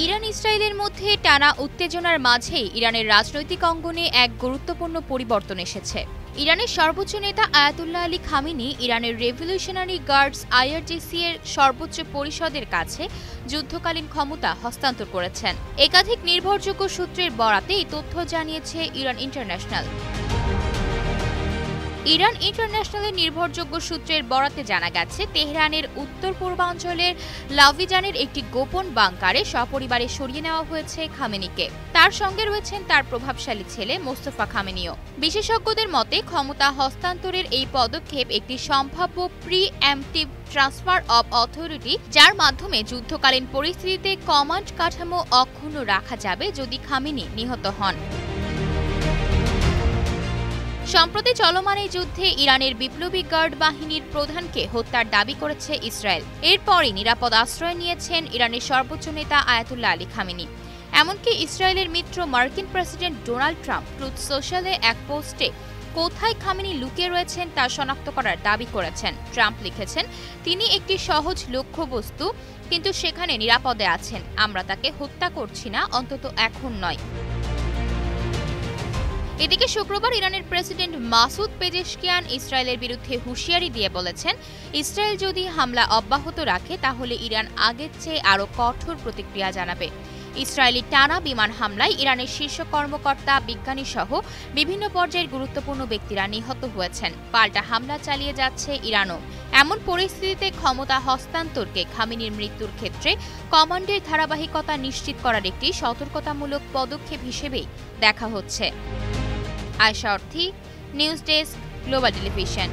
Iran ইসরায়েলের মধ্যে টানা উত্তেজনার মাঝেই ইরানের রাজনৈতিক অঙ্গনে এক গুরুত্বপূর্ণ পরিবর্তন এসেছে। ইরানের সর্বোচ্চ নেতা আয়াতুল্লাহ আলী খামেনি ইরানের রেভলিউশনারি গার্ডস আইআরজিসি এর সর্বোচ্চ পরিষদের কাছে যুদ্ধকালীন ক্ষমতা হস্তান্তর করেছেন। একাধিক নির্ভরযোগ্য সূত্রের বরাতে এই তথ্য জানিয়েছে ইরান ইন্টারন্যাশনালের নির্ভরযোগ্য সূত্রের বরাতে জানা গেছে, তেহরানের উত্তর পূর্বাঞ্চলের লাভিজানের একটি গোপন বাংকারে সপরিবারে সরিয়ে নেওয়া হয়েছে খামেনিকে। তার সঙ্গে রয়েছেন তার প্রভাবশালী ছেলে মোস্তফা খামেনিও। বিশেষজ্ঞদের মতে, ক্ষমতা হস্তান্তরের এই পদক্ষেপ একটি সম্ভাব্য প্রি-এম্পটিভ ট্রান্সফার অব অথরিটি, যার মাধ্যমে যুদ্ধকালীন পরিস্থিতিতে কমান্ড কাঠামো অক্ষুণ্ণ রাখা যাবে যদি খামেনি নিহত হন। সম্প্রতি চলমান এই যুদ্ধে ইরানের বিপ্লবী গার্ড বাহিনীর প্রধানকে হত্যার দাবি করেছে ইসরায়েল। এরপরই নিরাপদ আশ্রয় নিয়েছেন ইরানের সর্বোচ্চ নেতা আয়াতুল্লাহ আলী খামেনি। এমনকি ইসরায়েলের মিত্র মার্কিন প্রেসিডেন্ট ডোনাল্ড ট্রাম্প ট্রুথ সোশ্যালে এক পোস্টে কোথায় খামেনি লুকিয়ে রয়েছেন তা শনাক্ত করার দাবি করেছেন। ট্রাম্প লিখেছেন, তিনি একটি সহজ লক্ষ্যবস্তু, কিন্তু সেখানে নিরাপদে আছেন। আমরা তাকে হত্যা করছি না, অন্তত এখন নয়। এদিকে শুক্রবার ইরানের প্রেসিডেন্ট মাসুদ পেজেশকিয়ান ইসরায়েলের বিরুদ্ধে হুঁশিয়ারি দিয়ে বলেছেন, ইসরায়েল যদি হামলা অব্যাহত রাখে তাহলে ইরান আগের চেয়ে আরও কঠোর প্রতিক্রিয়া জানাবে। ইসরায়েলি টানা বিমান হামলায় ইরানের শীর্ষ কর্মকর্তা, বিজ্ঞানী সহ বিভিন্ন পর্যায়ের গুরুত্বপূর্ণ ব্যক্তিরা নিহত হয়েছেন। পাল্টা হামলা চালিয়ে যাচ্ছে ইরানও। এমন পরিস্থিতিতে ক্ষমতা হস্তান্তরকে খামেনির মৃত্যুর ক্ষেত্রে কমান্ডের ধারাবাহিকতা নিশ্চিত করার একটি সতর্কতামূলক পদক্ষেপ হিসেবেই দেখা হচ্ছে। আয়শা অর্থী, নিউজ ডেস্ক, গ্লোবাল টেলিভিশন।